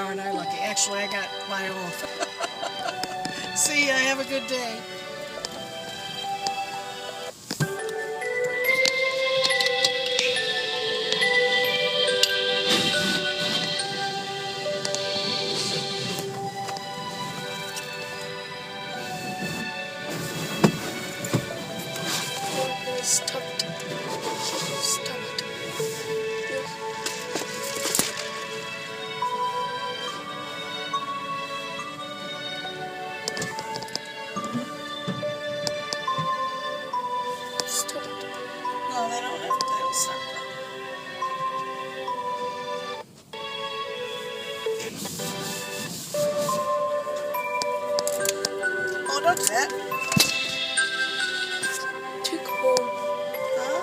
aren't I lucky? Actually, I got my own. See ya. Have a good day. Stop it. Stop it. Stop it. No, they don't have to. They'll stop it. Oh, don't do that. Too cold. Huh?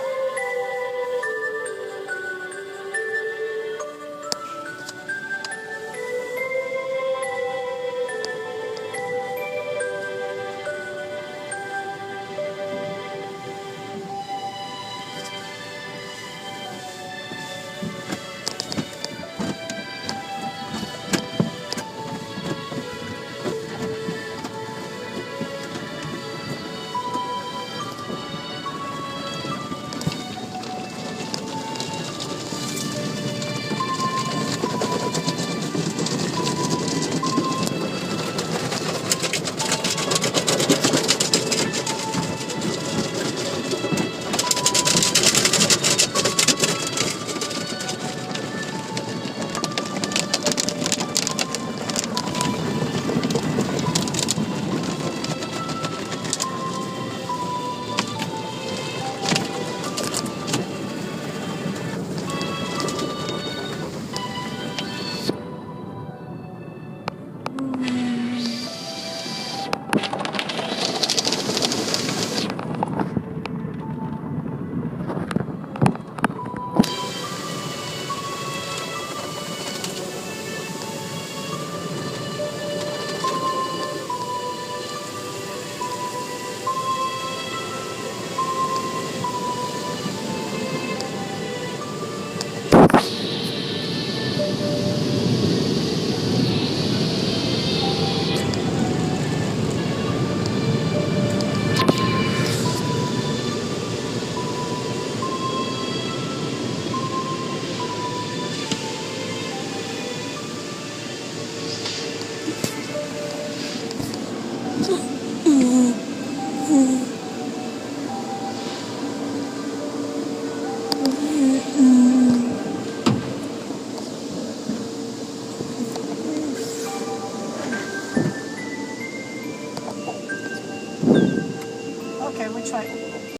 Okay, we try.